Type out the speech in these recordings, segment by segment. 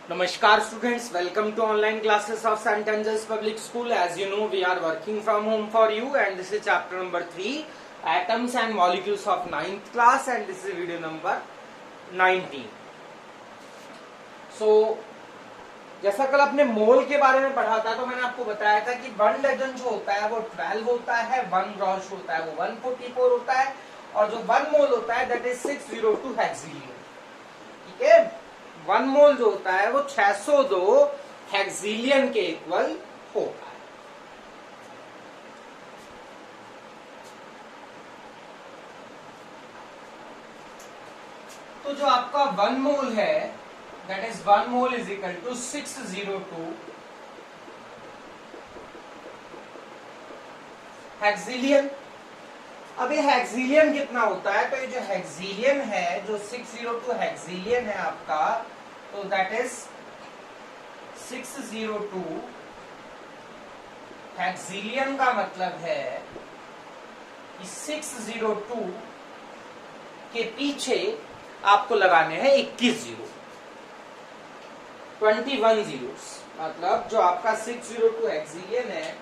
Namaskar students, welcome to online classes of St. Angel's Public School. As you know, we are working from home for you and this is chapter number 3, Atoms and Molecules of 9th class, and this is video number 19. So, जैसा कल अपने मोल के बारे में पढ़ा था तो मैंने आपको बताया था कि 1 डजन जो होता है वो 12 होता है, 1 ग्रॉस होता है वो 144 होता है और जो 1 मोल होता है दैट इज 602 हेक्सिलियन. ठीक है, 1 मोल जो होता है वो 602 हेक्सिलियन के इक्वल होता है. तो जो आपका 1 मोल है that is 1 mole is equal to 602 hexillion. अब ये हेक्सिलियन कितना होता है, तो ये जो हेक्सिलियन है जो 602 हेक्सिलियन है आपका, तो दैट इज 602 हेक्सिलियन का मतलब है कि 602 के पीछे आपको लगाने हैं 21 जीरो, 21 जीरोस. मतलब जो आपका 602 हेक्सिलियन है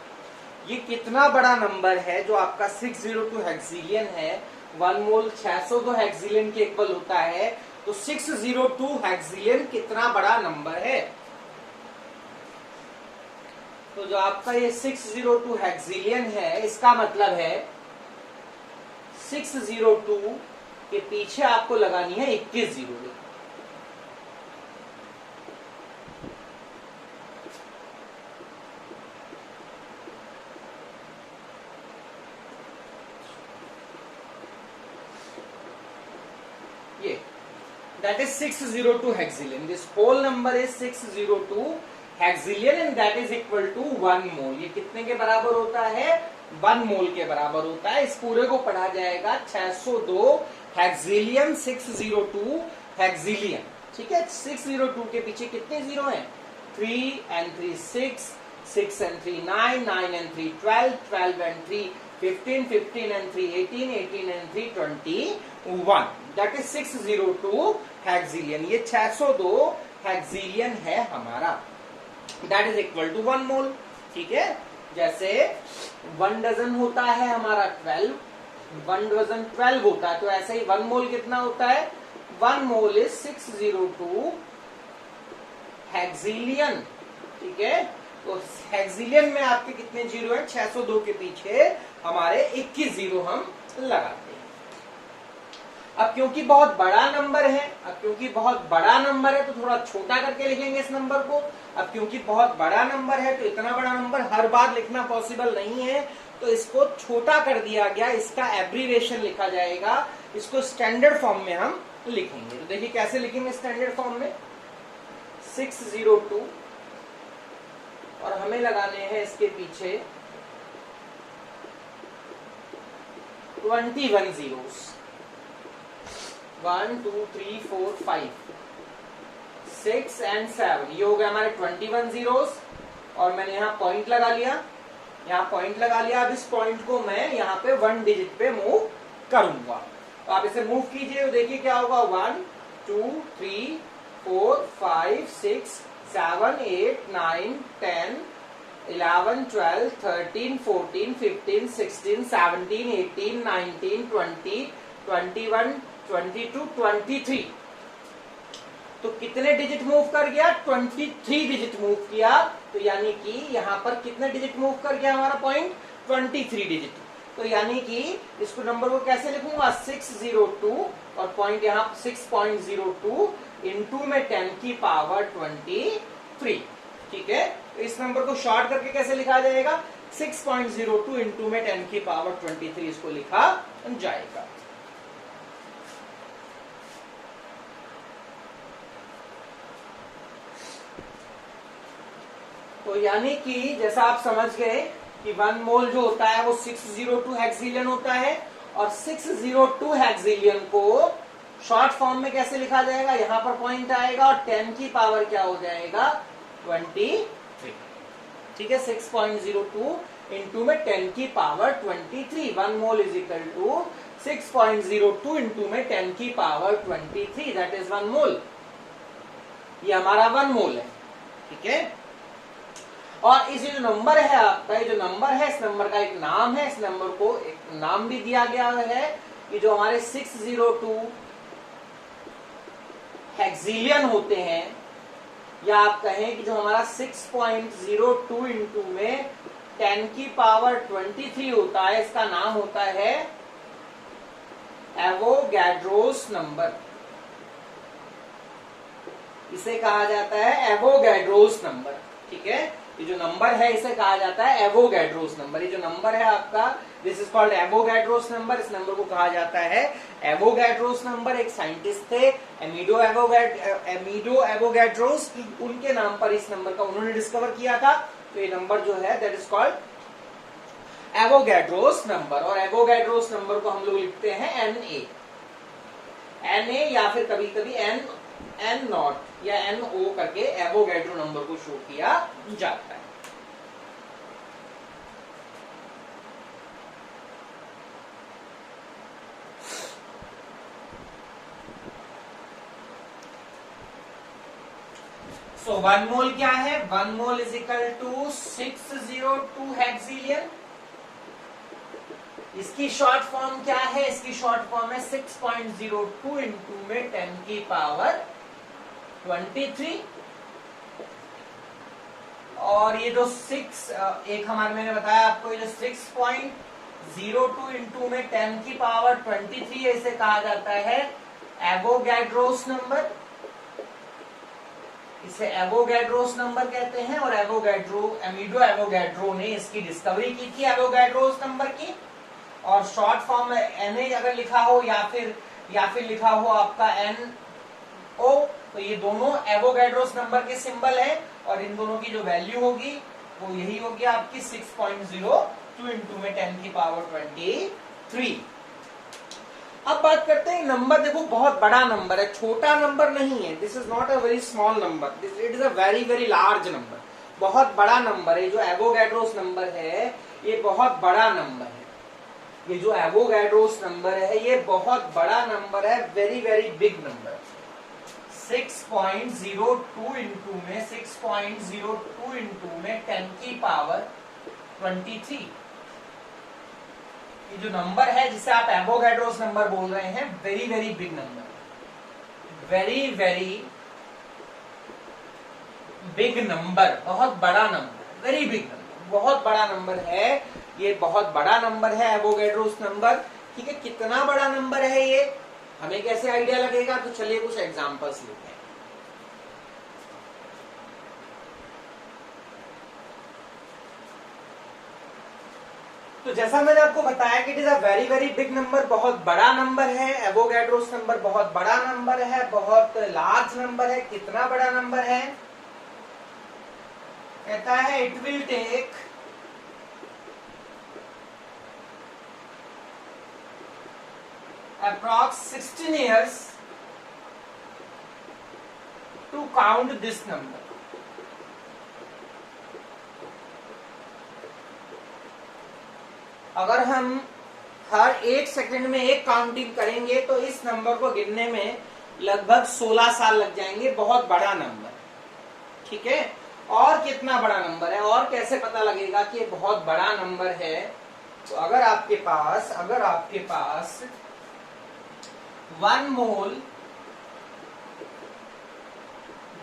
ये कितना बड़ा नंबर है. जो आपका 602 हेक्सिलियन है 1 मोल 602 हेक्सिलियन के इक्वल होता है, तो 602 हेक्सिलियन कितना बड़ा नंबर है. तो जो आपका ये 602 हेक्सिलियन है इसका मतलब है 602 के पीछे आपको लगानी है 21 zero. That is 602 hexillion. This whole number is 602 hexillion and that is equal to 1 mole. ये कितने के बराबर होता है? 1 मोल के बराबर होता है. इस पूरे को पढ़ा जाएगा 602 हेक्सिलियन, 602 हेक्सिलियन. ठीक है, 602 के पीछे कितने जीरो हैं? 3 and 3 6, 6 and 3 9, 9 and 3 12, 12 and 3 15, 15 and 3 18, 18 and 3 21. That is 602 हेक्सिलियन. ये 602 हेक्सिलियन है हमारा. दैट इज इक्वल टू 1 मोल. ठीक है, जैसे 1 डजन होता है हमारा 12, 1 डजन 12 होता है, तो ऐसे ही 1 मोल कितना होता है? 1 मोल इज 602 हेक्सिलियन. ठीक है, तो हेक्सिलियन में आपके कितने जीरो है? 602 के पीछे हमारे 21 जीरो हम लगाते हैं. अब क्योंकि बहुत बड़ा नंबर है, तो थोड़ा छोटा करके लिखेंगे इस नंबर को. अब क्योंकि बहुत बड़ा नंबर है तो इतना बड़ा नंबर हर बार लिखना पॉसिबल नहीं है, तो इसको छोटा कर दिया गया. इसका एब्रीविएशन लिखा जाएगा, इसको स्टैंडर्ड फॉर्म में हम लिखेंगे. तो देखिए कैसे लिखेंगे स्टैंडर्ड फॉर्म में. 602 और हमें लगाने हैं इसके पीछे 21 जीरोस. 1 2 3 4 5 6 and 7, ये हो गए हमारे 21 जीरोस. और मैंने यहाँ पॉइंट लगा लिया, अब इस पॉइंट को मैं यहाँ पे 1 डिजिट पे मूव करूंगा. तो आप इसे मूव कीजिए, तो देखिए क्या होगा. 1 2 3 4 5 6 7 8 9 10 11 12 13 14 15 16 17 18 19 20 21 22 23. तो कितने डिजिट मूव कर गया? 23 डिजिट मूव किया. तो यानी कि यहाँ पर कितने डिजिट मूव कर गया हमारा पॉइंट? 23 डिजिट. तो यानी कि इसको नंबर को कैसे लिखूंगा? 602 और पॉइंट यहाँ 6.02 इंटू में 10 की पावर 23. ठीक है, तो इस नंबर को शॉर्ट करके कैसे लिखा जाएगा? 6.02 इंटू में 10 की पावर 23 इसको लिखा जाएगा. तो यानी कि जैसा आप समझ गए कि 1 मोल जो होता है वो 602 हेक्सिलियन होता है, और 602 हेक्सिलियन को शॉर्ट फॉर्म में कैसे लिखा जाएगा? यहाँ पर पॉइंट आएगा और 10 की पावर क्या हो जाएगा? 23. ठीक है, 6.02 इंटू में 10 की power 23. 1 mole is equal to 6.02 into में 10 की पावर 23. दैट इज 1 मोल. ये हमारा 1 मोल है, ठीक है। और इस जो नंबर है आपका, ये जो नंबर है, इस नंबर का एक नाम है, इस नंबर को एक नाम भी दिया गया है। ये जो हमारे 602 हेक्सिलियन होते हैं, या आप कहें कि जो हमारा 6.02 इंटू में 10 की पावर 23 होता है, इसका नाम होता है एवोगैड्रोस नंबर। इसे कहा जाता है एवोगैड्रोस नंबर, ठीक है। ये जो नंबर है इसे कहा जाता है एवोगैड्रोस नंबर। ये जो नंबर है आपका, this is called Avogadro's number. इस नंबर को कहा जाता है एवोगैड्रोस नंबर। एक साइंटिस्ट थे एमिडो एवोगैड्रोस, उनके नाम पर इस नंबर का उन्होंने डिस्कवर किया था। तो ये नंबर जो है that is called Avogadro's number. और एवोगैड्रोस नंबर को हम लोग लिखते हैं NA या फिर कभी कभी N नॉट या NO करके एवोगैड्रो नंबर को शो किया जाता है। सो 1 मोल क्या है? 1 मोल इज इक्वल टू 602 हेक्सिलियन। इसकी शॉर्ट फॉर्म क्या है? इसकी शॉर्ट फॉर्म है 6.02 इंटू में 10 की पावर 23। और ये जो 6 एक हमारे मैंने बताया आपको, ये जो 6.02 इंटू में 10 की पावर 23 है, इसे कहा जाता है एवोगैड्रोस नंबर। इसे एवोगैड्रोस नंबर कहते हैं। और एमिडो एवोगैड्रो ने इसकी डिस्कवरी की थी एवोगैड्रोस नंबर की। और शॉर्ट फॉर्म में NA अगर लिखा हो या फिर लिखा हो आपका NO, तो ये दोनों एवोगैड्रोस नंबर के सिंबल है। और इन दोनों की जो वैल्यू होगी वो यही होगी आपकी 6.02 इंटू में 10 की पावर 23। अब बात करते हैं नंबर। देखो बहुत बड़ा नंबर है, छोटा नंबर नहीं है। This is not a very small number, it is a very very large number. बहुत बड़ा नंबर है। जो एवोगैड्रोस नंबर है ये बहुत बड़ा नंबर है। ये जो एवोगैड्रोस नंबर है ये बहुत बड़ा नंबर है, very very big number. 6.02 into में 6.02 इंटू में 10 की पावर 23। ये जो नंबर है जिसे आप एवोगैड्रोस नंबर बोल रहे हैं, very very big number, very very big number, बहुत बड़ा नंबर, वेरी बिग नंबर, बहुत बड़ा नंबर है। ये बहुत बड़ा नंबर है एवोगैड्रोस नंबर, ठीक है। कितना बड़ा नंबर है ये हमें कैसे आइडिया लगेगा? तो चलिए कुछ एग्जांपल्स लेते हैं। तो जैसा मैंने आपको बताया कि it is a very very big number, बहुत बड़ा नंबर है। एवोगैड्रोस नंबर बहुत बड़ा नंबर है, बहुत लार्ज नंबर है। कितना बड़ा नंबर है? कहता है it will take approx 16 years to count this number। अगर हम हर 1 सेकंड में एक काउंटिंग करेंगे तो इस नंबर को गिनने में लगभग 16 साल लग जाएंगे। बहुत बड़ा नंबर, ठीक है। और कितना बड़ा नंबर है, और कैसे पता लगेगा कि ये बहुत बड़ा नंबर है? तो अगर आपके पास 1 मोल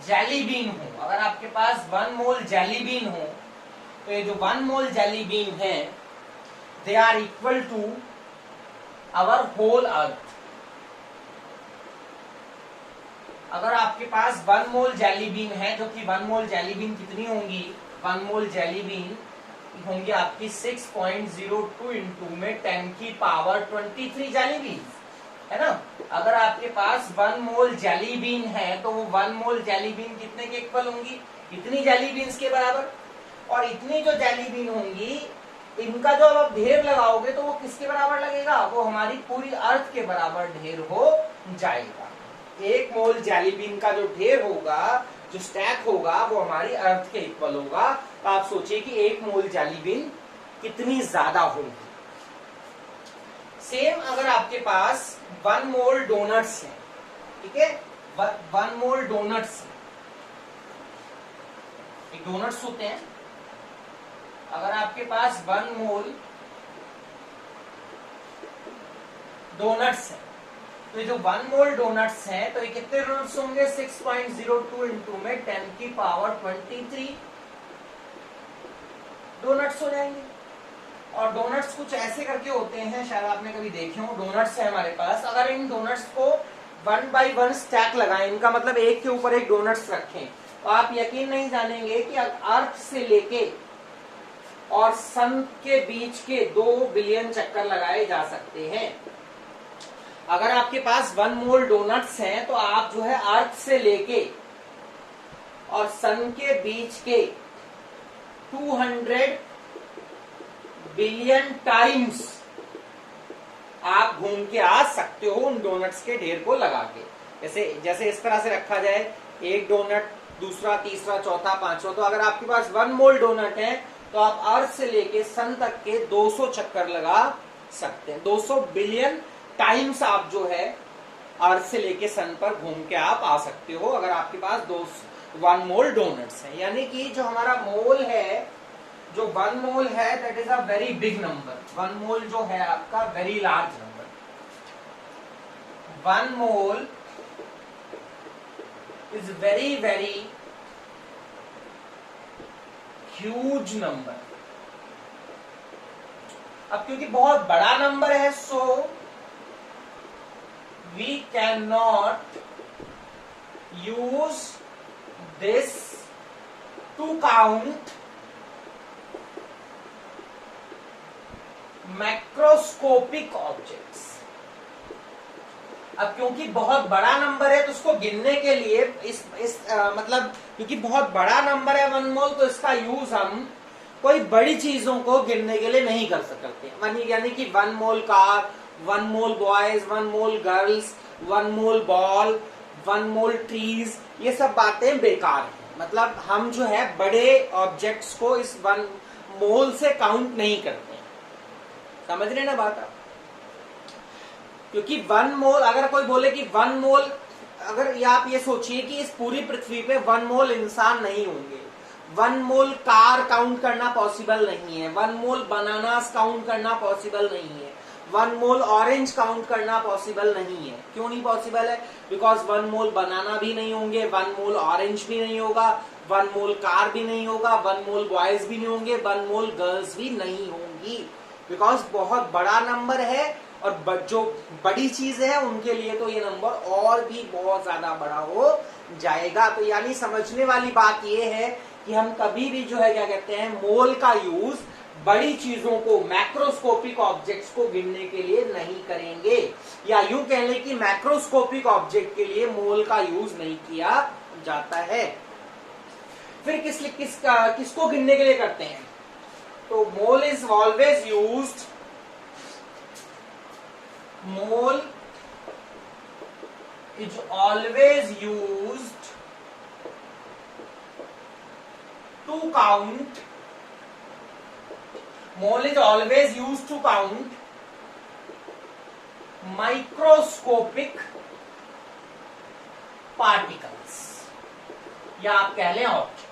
जेली बीन हो, अगर आपके पास 1 मोल जेली बीन हो, तो ये जो 1 मोल जेली बीन है they are equal to our whole earth. अगर आपके पास 1 मोल जेली बीन है, जो कि 1 मोल जेली बीन कितनी होंगी? 1 मोल जेली बीन होंगी आपकी 6.02 इंटू में 10 की पावर 23 जेली बीन, है ना। अगर आपके पास 1 मोल जेली बीन है तो वो 1 मोल जेली बीन कितने के इक्वल होंगी? इतनी जेली बीन्स के बराबर। और इतनी जो जेली बीन होंगी, इनका जो आप ढेर लगाओगे तो वो किसके बराबर लगेगा? वो हमारी पूरी अर्थ के बराबर ढेर हो जाएगा। 1 मोल जेली बीन का जो ढेर होगा, जो स्टैक होगा, वो हमारी अर्थ के इक्वल होगा। तो आप सोचिए कि 1 मोल जेली बीन कितनी ज्यादा होगी। सेम अगर आपके पास 1 मोल डोनट्स है, ठीक है, 1 मोल डोनट्स, एक डोनट्स होते हैं, अगर आपके पास 1 मोल डोनट्स है तो ये जो 1 मोल डोनट्स हैं तो ये कितने डोनट्स होंगे 6.02 इंटू में 10 की पावर 23 डोनट्स हो जाएंगे। और डोनट्स कुछ ऐसे करके होते हैं, शायद आपने कभी देखे हो, डोनट्स है हमारे पास, अगर इन डोनट्स को 1 बाई 1 स्टैक लगाएं, इनका मतलब एक के ऊपर एक डोनट्स रखें, तो आप यकीन नहीं जानेंगे कि अर्थ से लेके और सन के बीच के 2 बिलियन चक्कर लगाए जा सकते हैं। अगर आपके पास 1 मोल डोनट्स हैं तो आप जो है अर्थ से लेके और सन के बीच के 200 बिलियन टाइम्स आप घूम के आ सकते हो उन डोनट्स के ढेर को लगा के। जैसे इस तरह से रखा जाए, एक डोनट, दूसरा, तीसरा, चौथा, पांचवा, तो अगर आपके पास 1 मोल डोनट है तो आप अर्थ से लेके सन तक के 200 चक्कर लगा सकते हैं। 200 बिलियन टाइम्स आप जो है अर्थ से लेके सन पर घूम के आप आ सकते हो अगर आपके पास 1 मोल डोनट्स है। यानी कि जो हमारा मोल है, जो 1 मोल है, that is a very big number. 1 mole जो है आपका very large number. 1 mole is very very huge number. अब क्योंकि बहुत बड़ा नंबर है, so we can not use this to count macroscopic objects. अब क्योंकि बहुत बड़ा नंबर है तो उसको गिनने के लिए मतलब क्योंकि बहुत बड़ा नंबर है 1 मोल, तो इसका यूज हम कोई बड़ी चीजों को गिनने के लिए नहीं कर सकते। यानी कि 1 मोल कार, 1 मोल बॉयज, 1 मोल गर्ल्स, 1 मोल बॉल, 1 मोल ट्रीज, ये सब बातें बेकार है। मतलब हम जो है बड़े ऑब्जेक्ट्स को इस 1 मोल से काउंट नहीं करते। समझ रहे ना बात आप? क्योंकि 1 मोल, अगर कोई बोले कि 1 मोल, अगर आप ये सोचिए कि इस पूरी पृथ्वी पे 1 मोल इंसान नहीं होंगे, 1 मोल कार काउंट करना पॉसिबल नहीं है, 1 मोल बनानास काउंट करना पॉसिबल नहीं है, 1 मोल ऑरेंज काउंट करना पॉसिबल नहीं है। क्यों नहीं पॉसिबल है? बिकॉज 1 मोल बनाना भी नहीं होंगे, 1 मोल ऑरेंज भी नहीं होगा, 1 मोल कार भी नहीं होगा, 1 मोल बॉयज भी नहीं होंगे, 1 मोल गर्ल्स भी नहीं होंगी। बिकॉज बहुत बड़ा नंबर है और जो बड़ी चीज है उनके लिए तो ये नंबर और भी बहुत ज्यादा बड़ा हो जाएगा। तो यानी समझने वाली बात ये है कि हम कभी भी जो है क्या कहते हैं, मोल का यूज बड़ी चीजों को, मैक्रोस्कोपिक ऑब्जेक्ट्स को गिनने के लिए नहीं करेंगे, या यूं कह लें कि मैक्रोस्कोपिक ऑब्जेक्ट के लिए मोल का यूज नहीं किया जाता है। फिर किसको गिनने के लिए करते हैं? तो mole is always used, mole is always used to count, mole is always used to count microscopic particles, या आप कह लें ऑब्जेक्ट्स।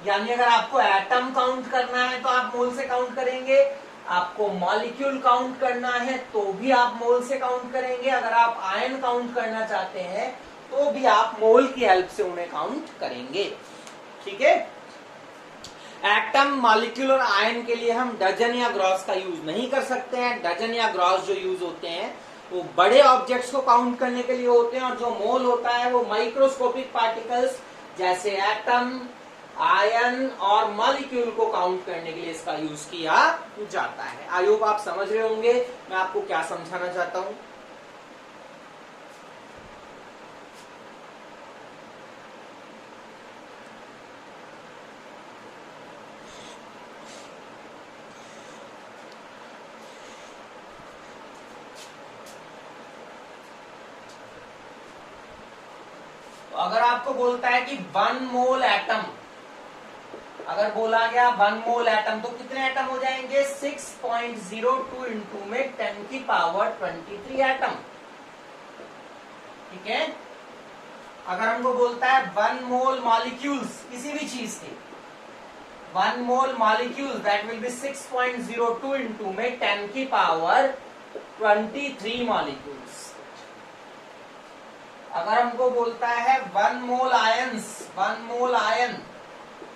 यानी अगर आपको एटम काउंट करना है तो आप मोल से काउंट करेंगे, आपको मॉलिक्यूल काउंट करना है तो भी आप मोल से काउंट करेंगे, अगर आप आयन काउंट करना चाहते हैं तो भी आप मोल की हेल्प से उन्हें काउंट करेंगे। ठीक है? एटम, मॉलिक्यूल और आयन के लिए हम डजन या ग्रॉस का यूज नहीं कर सकते हैं। डजन या ग्रॉस जो यूज होते हैं वो बड़े ऑब्जेक्ट्स को काउंट करने के लिए होते हैं, और जो मोल होता है वो माइक्रोस्कोपिक पार्टिकल्स जैसे एटम, आयन और मॉलिक्यूल को काउंट करने के लिए इसका यूज किया जाता है। आई होप आप समझ रहे होंगे मैं आपको क्या समझाना चाहता हूं। तो अगर आपको बोलता है कि 1 मोल एटम, अगर बोला गया 1 मोल एटम, तो कितने एटम हो जाएंगे? 6.02 इंटू में 10 की पावर 23 एटम। ठीक है? अगर हमको बोलता है 1 मोल मॉलिक्यूल्स किसी भी चीज के, 1 mole molecule that will be 6.02 into में 10 की पावर 23 मॉलिक्यूल्स। अगर हमको बोलता है 1 mole ions, 1 mole ion,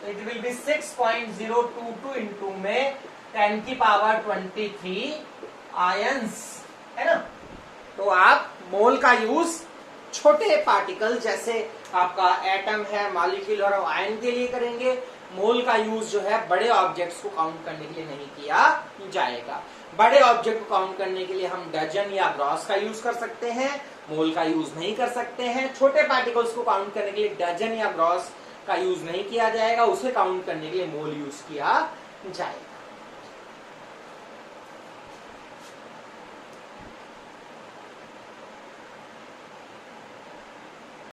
it will be 6.022 into में 10 की पावर 23 आयंस, है ना। तो आप मोल का यूज छोटे पार्टिकल जैसे आपका एटम है, मॉलिक्यूल और आयन के लिए करेंगे। मोल का यूज जो है बड़े ऑब्जेक्ट्स को काउंट करने के लिए नहीं किया जाएगा। बड़े ऑब्जेक्ट को काउंट करने के लिए हम डजन या ग्रॉस का यूज कर सकते हैं, मोल का यूज नहीं कर सकते हैं। छोटे पार्टिकल्स को काउंट करने के लिए डजन या ग्रॉस का यूज नहीं किया जाएगा, उसे काउंट करने के लिए मोल यूज किया जाएगा।